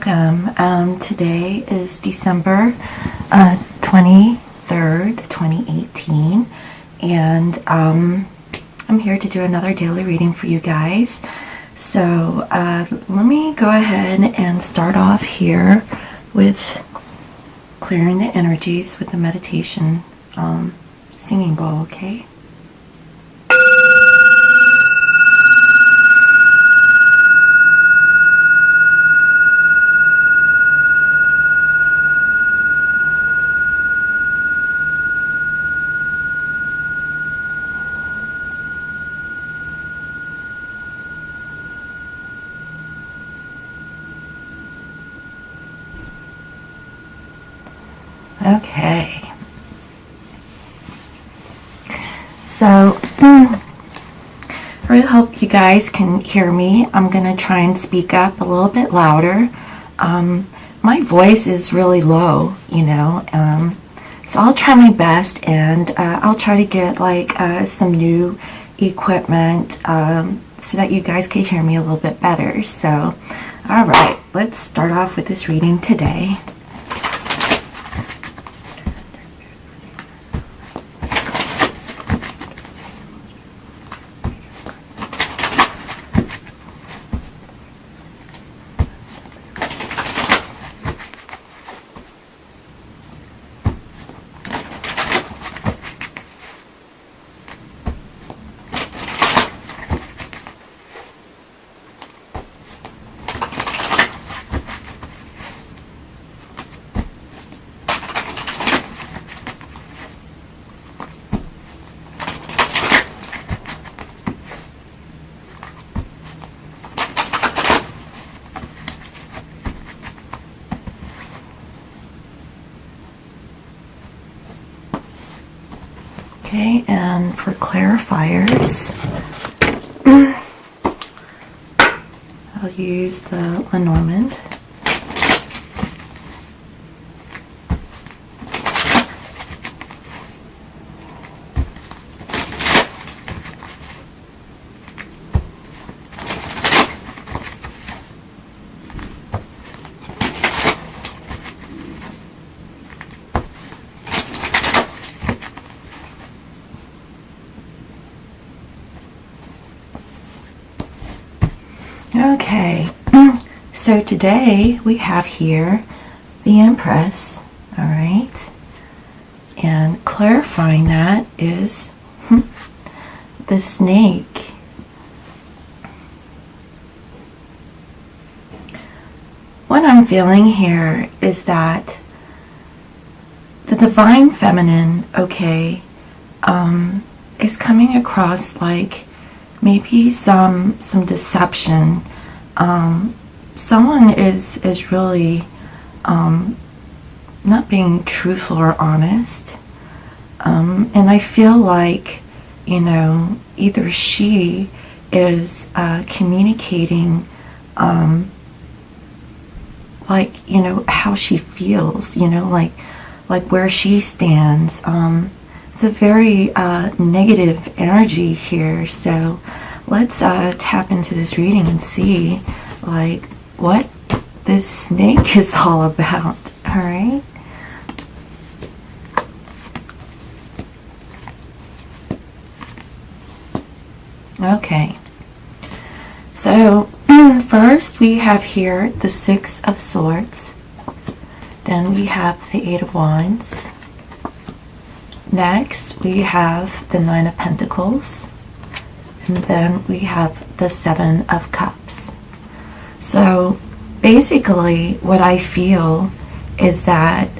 welcome. Today is December 23rd, 2018, and I'm here to do another daily reading for you guys. So let me go ahead and start off here with clearing the energies with the meditation singing bowl, okay? Okay, so I really hope you guys can hear me. I'm going to try and speak up a little bit louder. My voice is really low, so I'll try my best, and I'll try to get some new equipment so that you guys can hear me a little bit better. So, all right, let's start off with this reading today. Okay, and for clarifiers, I'll use the Lenormand. Okay, so today we have here the Empress, all right, and clarifying that is the snake. What I'm feeling here is that the Divine Feminine, okay, is coming across like maybe some deception. Someone is really not being truthful or honest, and I feel like either she is communicating how she feels, like where she stands. It's a very negative energy here, so let's tap into this reading and see what this snake is all about. All right, okay, so first we have here the Six of Swords, then we have the Eight of Wands. Next, we have the Nine of Pentacles, and then we have the Seven of Cups. So basically what I feel is that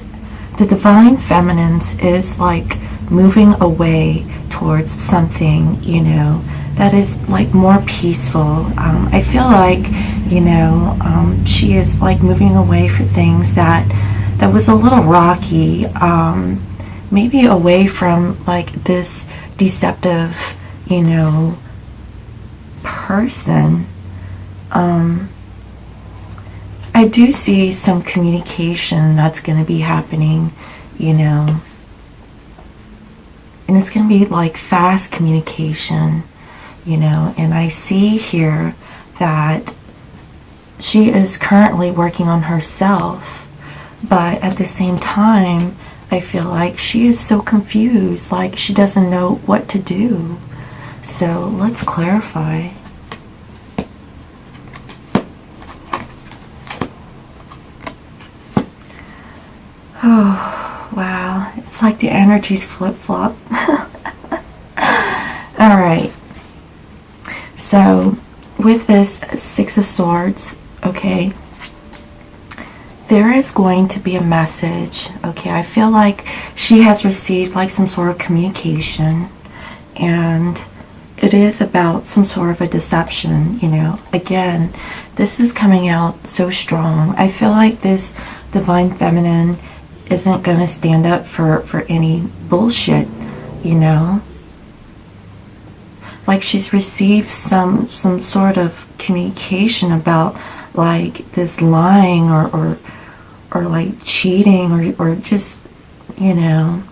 the Divine Feminine is like moving away towards something, that is like more peaceful. I feel like, she is like moving away for things that was a little rocky, maybe away from like this deceptive, person. I do see some communication that's going to be happening, and it's going to be like fast communication, and I see here that she is currently working on herself, but at the same time, I feel like she is so confused, like she doesn't know what to do. So let's clarify. Oh, wow. It's like the energies flip-flop. Alright. So, with this Six of Swords, okay, there is going to be a message, okay? I feel like she has received like some sort of communication, and it is about some sort of a deception, you know. Again, this is coming out so strong. I feel like this Divine Feminine isn't going to stand up for any bullshit, you know. Like she's received some sort of communication about like this lying or like cheating or just, you know,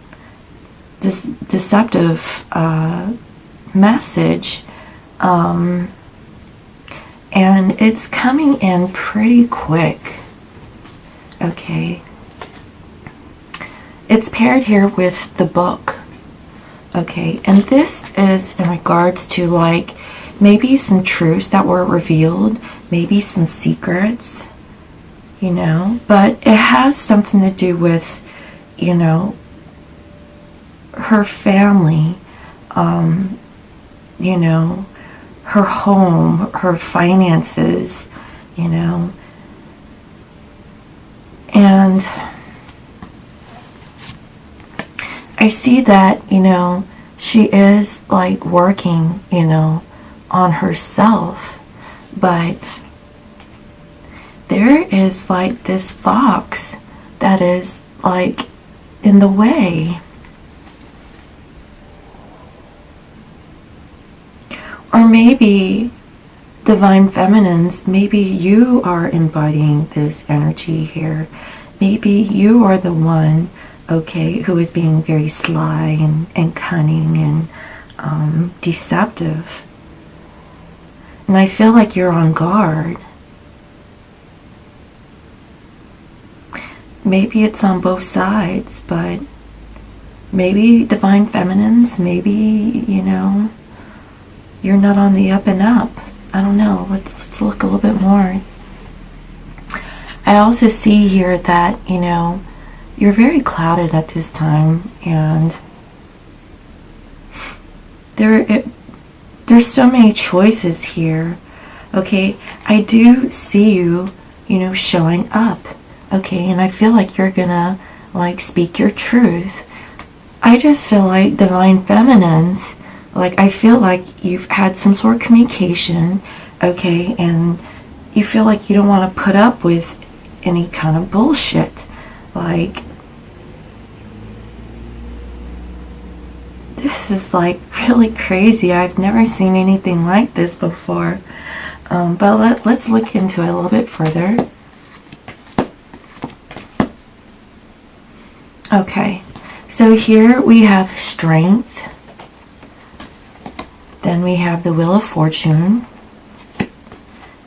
this deceptive message, and it's coming in pretty quick. Okay, it's paired here with the Book. Okay, and this is in regards to like maybe some truths that were revealed, maybe some secrets, you know, but it has something to do with, you know, her family, you know, her home, her finances, you know, and I see that, you know, she is like working, you know, on herself, but there is like this fox that is like in the way. Or maybe Divine Feminines, maybe you are embodying this energy here. Maybe you are the one, okay, who is being very sly and cunning and deceptive. And I feel like you're on guard. Maybe it's on both sides, but maybe Divine Feminines, maybe, you know, you're not on the up and up. I don't know. Let's look a little bit more. I also see here that, you know, you're very clouded at this time, and there's so many choices here. Okay, I do see you, you know, showing up. Okay, and I feel like you're gonna like speak your truth. I just feel like Divine Feminines, like I feel like you've had some sort of communication, okay, and you feel like you don't want to put up with any kind of bullshit. Like, this is like really crazy. I've never seen anything like this before. But let's look into it a little bit further. Okay, so here we have Strength. Then we have the Wheel of Fortune.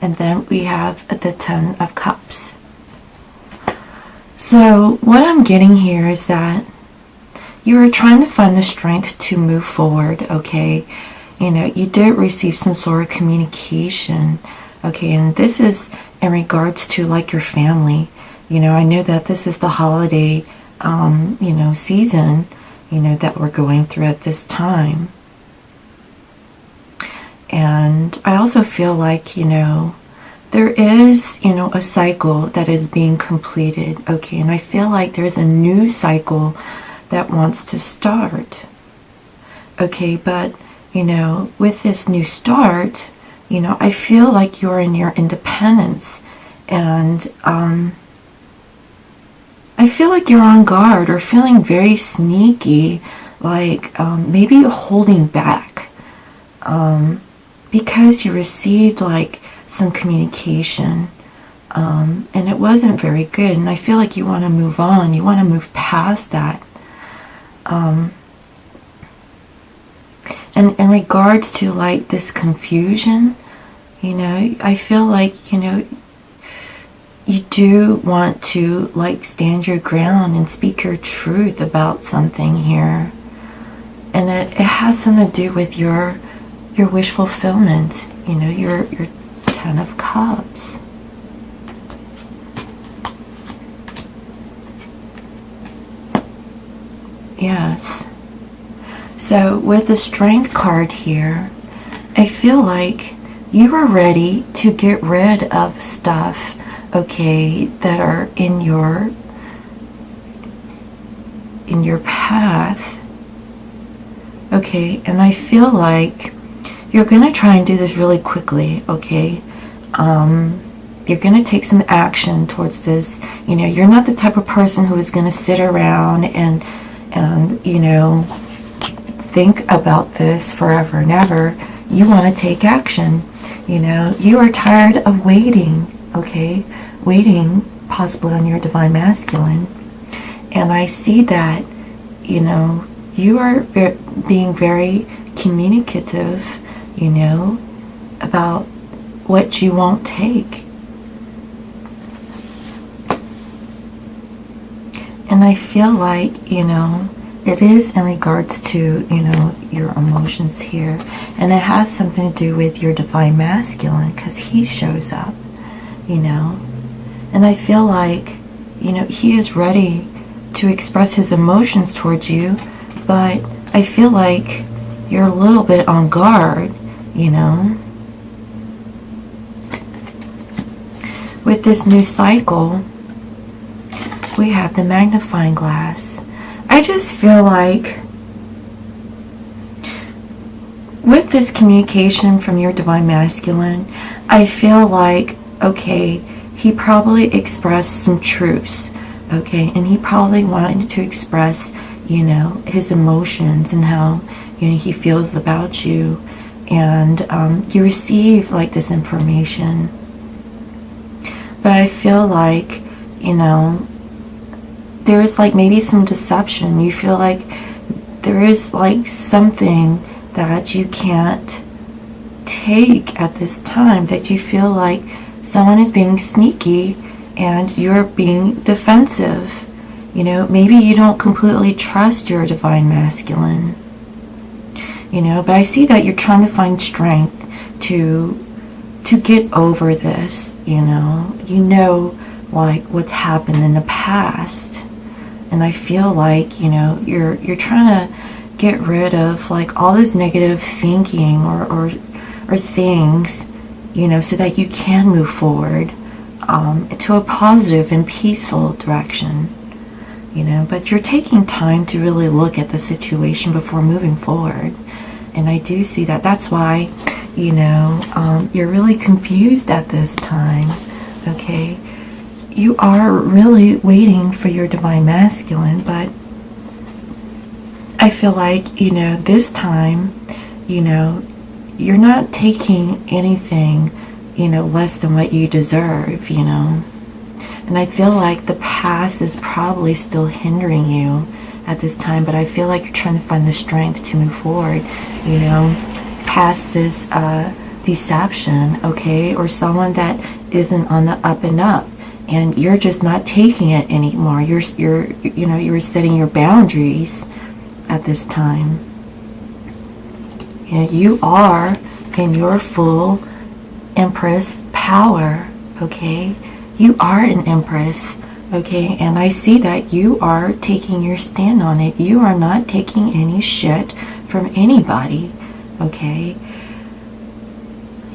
And then we have the Ten of Cups. So what I'm getting here is that you are trying to find the strength to move forward, okay? You know, you did receive some sort of communication, okay? And this is in regards to like your family. You know, I know that this is the holiday, you know, season, you know, that we're going through at this time. And I also feel like, you know, there is, you know, a cycle that is being completed, okay? And I feel like there's a new cycle that wants to start, okay? But, you know, with this new start, you know, I feel like you're in your independence, and I feel like you're on guard or feeling very sneaky, like maybe holding back, because you received like some communication, and it wasn't very good, and I feel like you want to move on, you want to move past that. And in regards to like this confusion, you know, I feel like, you know, you do want to like stand your ground and speak your truth about something here. And it has something to do with your wish fulfillment, you know, your Ten of Cups. Yes. So with the Strength card here, I feel like you are ready to get rid of stuff, okay, that are in your path. Okay, and I feel like you're going to try and do this really quickly, okay? You're going to take some action towards this. You know, you're not the type of person who is going to sit around and you know, think about this forever and ever. You want to take action. You know, you are tired of waiting, okay? Waiting possibly on your Divine Masculine. And I see that, you know, you are being very communicative, you know, about what you won't take. And I feel like, you know, it is in regards to, you know, your emotions here. And it has something to do with your Divine Masculine, because he shows up, you know. And I feel like, you know, he is ready to express his emotions towards you, but I feel like you're a little bit on guard, you know. With this new cycle, we have the magnifying glass. I just feel like with this communication from your Divine Masculine, I feel like, okay, he probably expressed some truths, okay, and he probably wanted to express, you know, his emotions and how, you know, he feels about you, and you receive like this information. But I feel like, you know, there's like maybe some deception. You feel like there is like something that you can't take at this time, that you feel like someone is being sneaky and you're being defensive. You know, maybe you don't completely trust your Divine Masculine, you know, but I see that you're trying to find strength to get over this, you know, like what's happened in the past. And I feel like, you know, you're trying to get rid of like all this negative thinking or things, you know, so that you can move forward to a positive and peaceful direction, you know. But you're taking time to really look at the situation before moving forward. And I do see that. That's why, you know, you're really confused at this time, okay? You are really waiting for your Divine Masculine, but I feel like, you know, this time, you know, you're not taking anything, you know, less than what you deserve, you know. And I feel like the past is probably still hindering you at this time, but I feel like you're trying to find the strength to move forward, you know, past this deception, okay, or someone that isn't on the up and up. And you're just not taking it anymore. You're setting your boundaries at this time. You know, you are in your full Empress power, okay? You are an Empress, okay? And I see that you are taking your stand on it. You are not taking any shit from anybody, okay?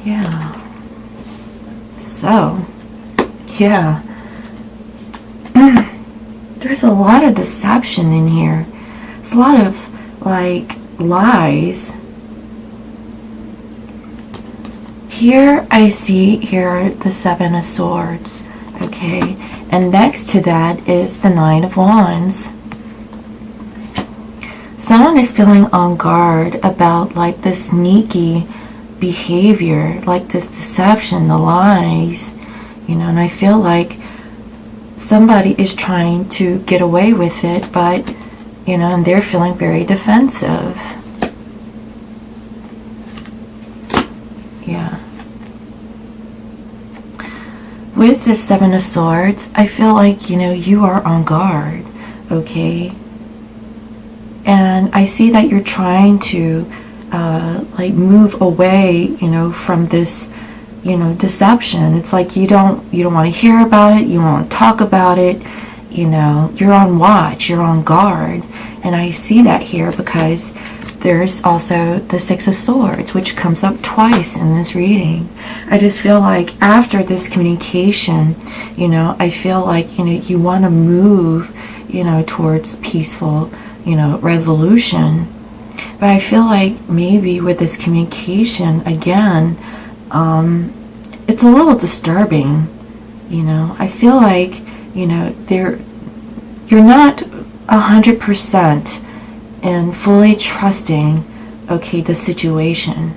Yeah. So, yeah. There's a lot of deception in here. It's a lot of, like, lies. Here I see here the Seven of Swords, okay? And next to that is the Nine of Wands. Someone is feeling on guard about, like, the sneaky behavior, like this deception, the lies, you know, and I feel like somebody is trying to get away with it, but, you know, and they're feeling very defensive. Yeah. with the Seven of Swords, I feel like, you are on guard, okay? And I see that you're trying to, move away, from this, deception. It's like you don't want to hear about it, you won't talk about it, you're on watch, you're on guard. And I see that here because there's also the Six of Swords, which comes up twice in this reading. I just feel like after this communication, I feel like, you want to move, towards peaceful, resolution. But I feel like maybe with this communication, again, it's a little disturbing, I feel like, you're not 100% and fully trusting, okay, the situation.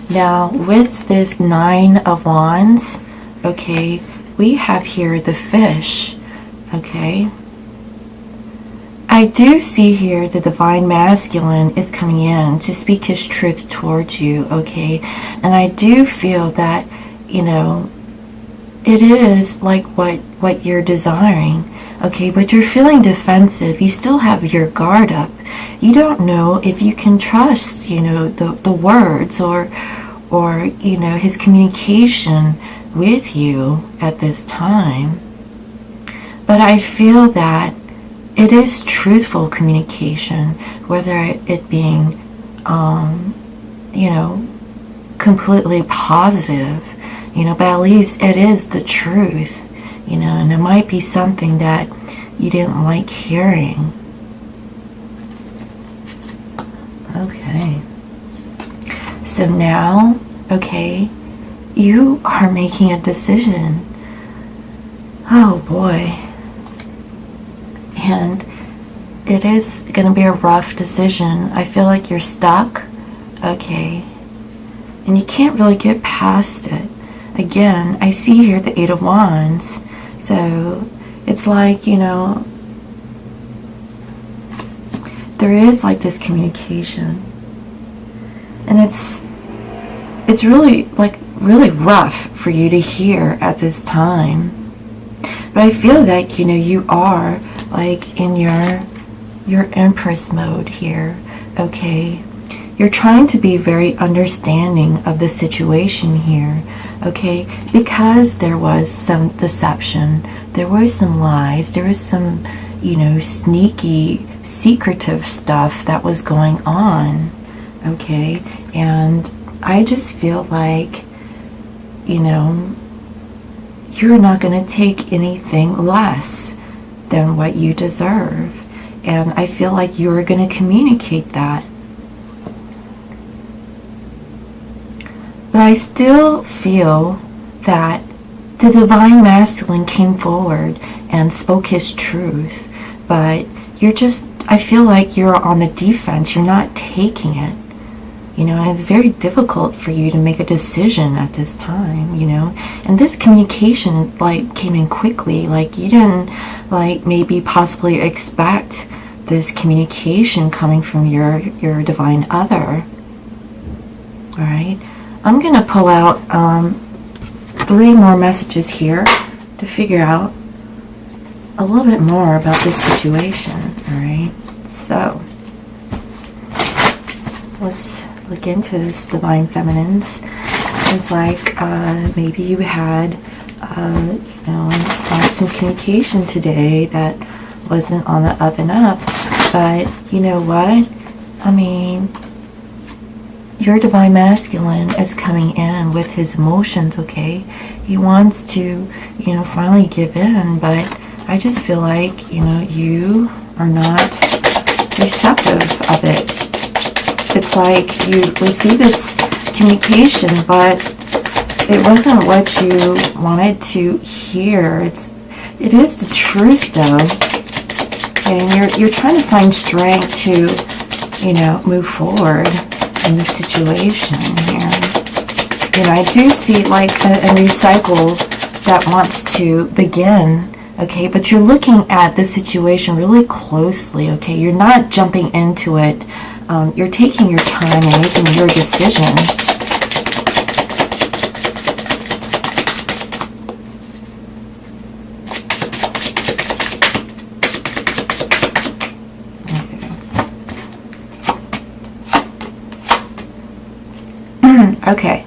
Now, with this Nine of Wands, okay, we have here the Fish, okay. I do see here the Divine Masculine is coming in to speak his truth towards you, okay? And I do feel that, it is like what you're desiring, okay? But you're feeling defensive. You still have your guard up. You don't know if you can trust, the words or his communication with you at this time. But I feel that it is truthful communication, whether it being, completely positive, but at least it is the truth, and it might be something that you didn't like hearing. Okay. So now, okay, you are making a decision. Oh boy. And it is going to be a rough decision. I feel like you're stuck, okay, and you can't really get past it. Again, I see here the Eight of Wands, so it's like, there is like this communication, and it's really really rough for you to hear at this time. But I feel like, you are like in your Empress mode here, okay? You're trying to be very understanding of the situation here, okay? Because there was some deception, there was some lies, there was some, sneaky, secretive stuff that was going on, okay? And I just feel like, you're not going to take anything less than what you deserve. And I feel like you're going to communicate that. But I still feel that the Divine Masculine came forward and spoke his truth. But I feel like you're on the defense. You're not taking it. And it's very difficult for you to make a decision at this time, and this communication came in quickly. You didn't maybe possibly expect this communication coming from your divine other. All right, I'm gonna pull out 3 more messages here to figure out a little bit more about this situation. All right, so let's look into this, Divine Feminines. Seems like maybe you had some communication today that wasn't on the up and up, but you know what, I mean, your Divine Masculine is coming in with his emotions, okay? He wants to finally give in, but I just feel like you are not receptive of it. It's like you receive this communication, but it wasn't what you wanted to hear. It is the truth, though, and you're trying to find strength to, move forward in this situation here. I do see like a new cycle that wants to begin. Okay, but you're looking at this situation really closely. Okay, you're not jumping into it. You're taking your time and making your decision. Okay,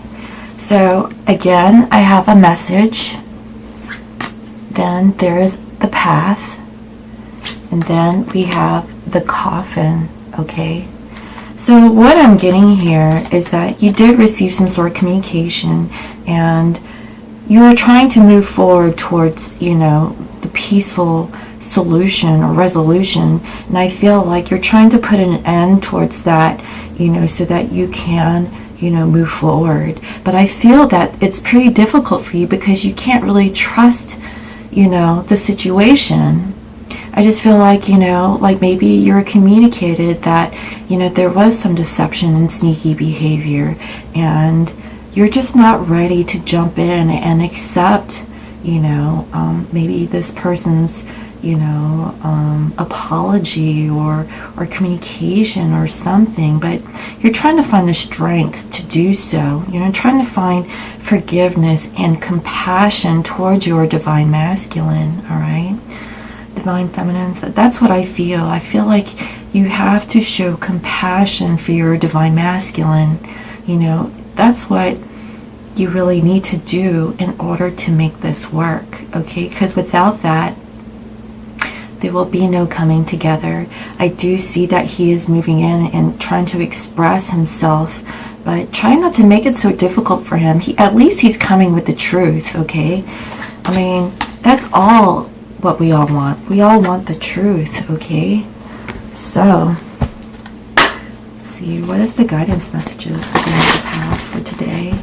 so again, I have a message. Then there is the path. And then we have the coffin, okay? So what I'm getting here is that you did receive some sort of communication, and you are trying to move forward towards, the peaceful solution or resolution. And I feel like you're trying to put an end towards that, so that you can, move forward. But I feel that it's pretty difficult for you because you can't really trust, the situation. I just feel like, like maybe you're communicated that, there was some deception and sneaky behavior, and you're just not ready to jump in and accept, maybe this person's, apology or communication or something, but you're trying to find the strength to do so. Trying to find forgiveness and compassion towards your divine masculine, all right? Divine feminines, that's what I feel. I feel like you have to show compassion for your divine masculine. That's what you really need to do in order to make this work, okay? Because without that, there will be no coming together. I do see that he is moving in and trying to express himself, but try not to make it so difficult for him. At least he's coming with the truth, okay? I mean, that's all what we all want. We all want the truth, okay? So, let's see, what is the guidance messages that we must have for today?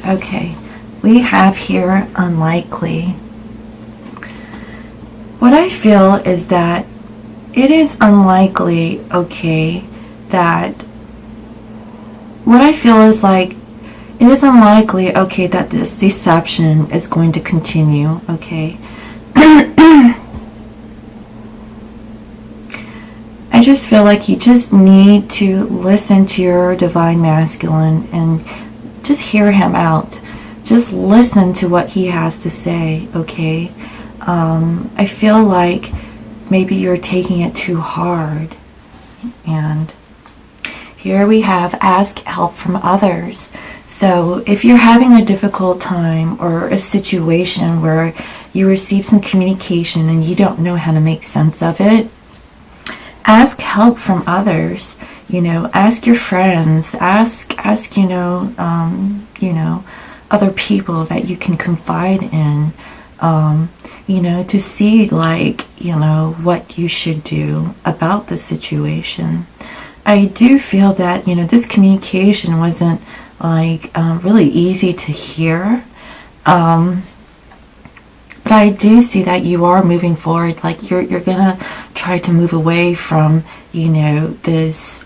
Okay, we have here unlikely. What I feel is that it is unlikely, okay, that what I feel is like it is unlikely, okay, that this deception is going to continue, okay. I just feel like you just need to listen to your divine masculine and just hear him out. Just listen to what he has to say, okay? I feel like maybe you're taking it too hard. And here we have ask help from others. So if you're having a difficult time or a situation where you receive some communication and you don't know how to make sense of it, ask help from others. Ask your friends, ask other people that you can confide in, to see what you should do about the situation. I do feel that, this communication wasn't really easy to hear. But I do see that you are moving forward. Like you're gonna try to move away from, this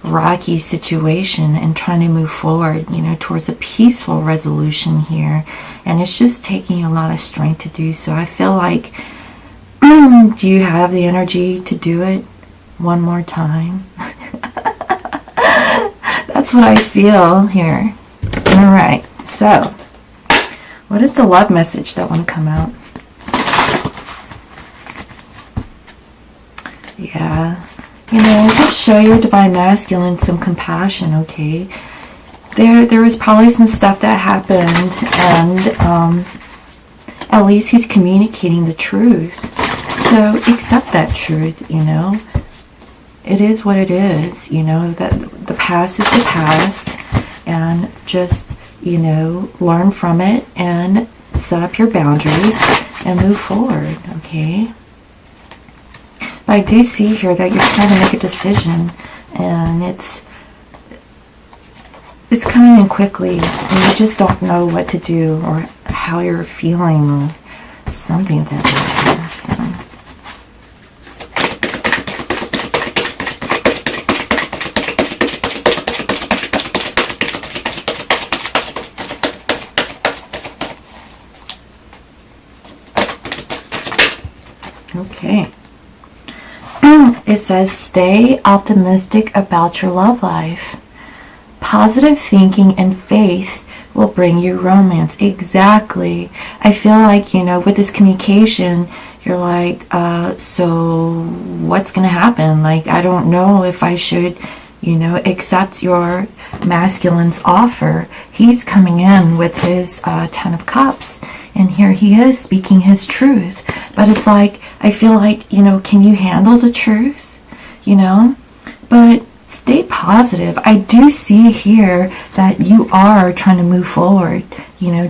rocky situation and trying to move forward, towards a peaceful resolution here. And it's just taking a lot of strength to do so. I feel like, do you have the energy to do it one more time? That's what I feel here. All right, so what is the love message that want to come out? Yeah, just show your divine masculine some compassion, okay? There was probably some stuff that happened, and at least he's communicating the truth. So accept that truth, It is what it is, that the past is the past, and just, learn from it and set up your boundaries and move forward, okay? But I do see here that you're trying to make a decision, and it's coming in quickly, and you just don't know what to do or how you're feeling or something of that nature. Okay. It says, stay optimistic about your love life. Positive thinking and faith will bring you romance. Exactly. I feel like, with this communication, you're like, so what's going to happen? Like, I don't know if I should, accept your masculine's offer. He's coming in with his 10 of Cups, and here he is speaking his truth. But it's like, I feel like, can you handle the truth? But stay positive. I do see here that you are trying to move forward,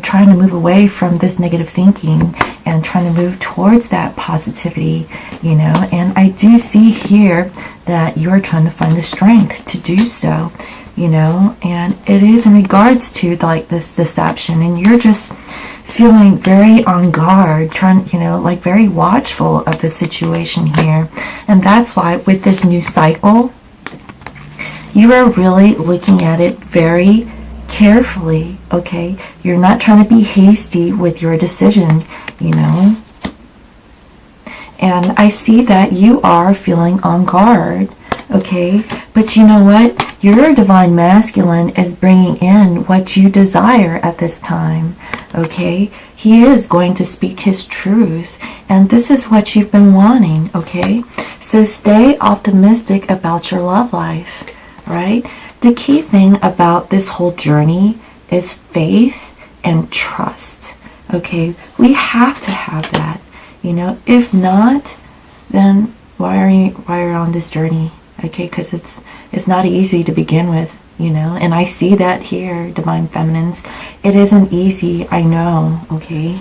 trying to move away from this negative thinking and trying to move towards that positivity, and I do see here that you're trying to find the strength to do so, and it is in regards to like this deception, and you're just feeling very on guard, trying, like very watchful of the situation here. And that's why with this new cycle, you are really looking at it very carefully, okay? You're not trying to be hasty with your decision, And I see that you are feeling on guard, okay? But you know what? Your divine masculine is bringing in what you desire at this time, okay? He is going to speak his truth, and this is what you've been wanting, okay? So stay optimistic about your love life, right? The key thing about this whole journey is faith and trust, okay? We have to have that, If not, then why are you on this journey? Okay, because it's not easy to begin with, and I see that here, Divine Feminines. It isn't easy, I know, okay?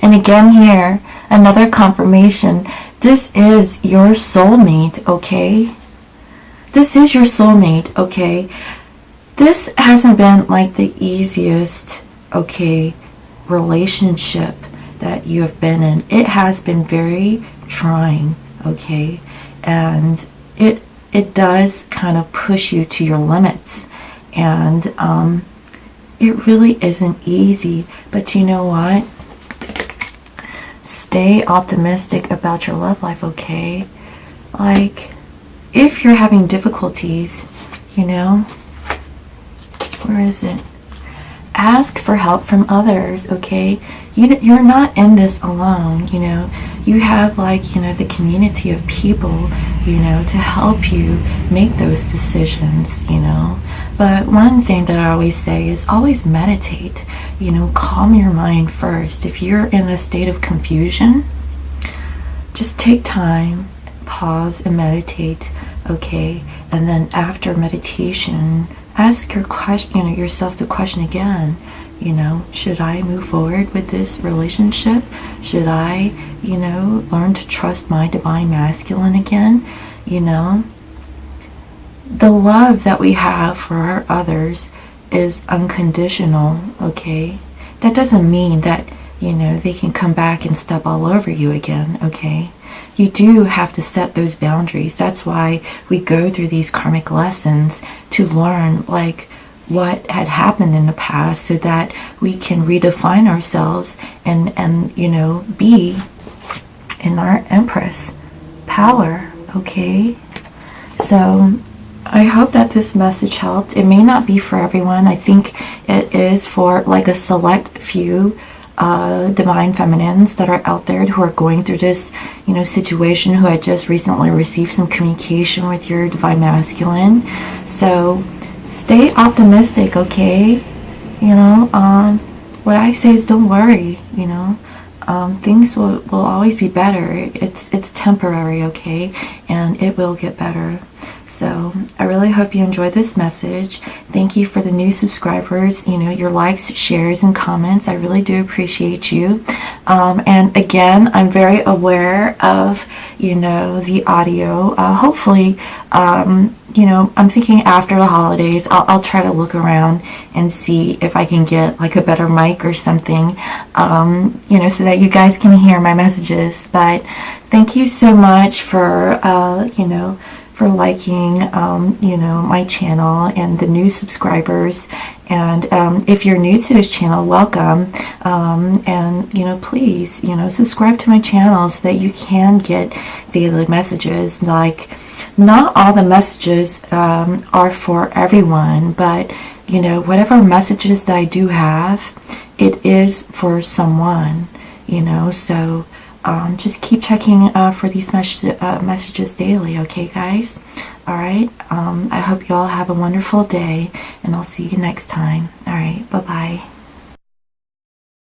And again here, another confirmation. This is your soulmate, okay? This is your soulmate, okay? This hasn't been like the easiest, okay, relationship that you have been in. It has been very trying, okay? And it does kind of push you to your limits, and it really isn't easy. But you know what? Stay optimistic about your love life, okay? Like, if you're having difficulties, where is it? Ask for help from others, okay? You're not in this alone, You have, like, the community of people, to help you make those decisions, But one thing that I always say is always meditate, calm your mind first. If you're in a state of confusion, just take time, pause and meditate, okay? And then after meditation, ask yourself the question again, should I move forward with this relationship? Should I, learn to trust my divine masculine again? The love that we have for our others is unconditional, okay? That doesn't mean that, they can come back and step all over you again, okay? You do have to set those boundaries. That's why we go through these karmic lessons, to learn, like, what had happened in the past, so that we can redefine ourselves and be in our Empress power, okay? So I hope that this message helped. It may not be for everyone. I think it is for like a select few divine feminines that are out there who are going through this, situation, who had just recently received some communication with your divine masculine. So stay optimistic, okay? What I say is don't worry, things will always be better. It's temporary, okay? And it will get better. So I really hope you enjoyed this message. Thank you for the new subscribers, your likes, shares, and comments. I really do appreciate you. And again, I'm very aware of, the audio. Hopefully, I'm thinking after the holidays, I'll try to look around and see if I can get like a better mic or something, so that you guys can hear my messages. But thank you so much for, for liking, you know, my channel and the new subscribers. And if you're new to this channel, welcome. And, you know, please, you know, subscribe to my channel so that you can get daily messages. Like, not all the messages are for everyone, but, you know, whatever messages that I do have, it is for someone, you know. So just keep checking for these messages daily, okay, guys? All right. I hope you all have a wonderful day, and I'll see you next time. All right. Bye-bye.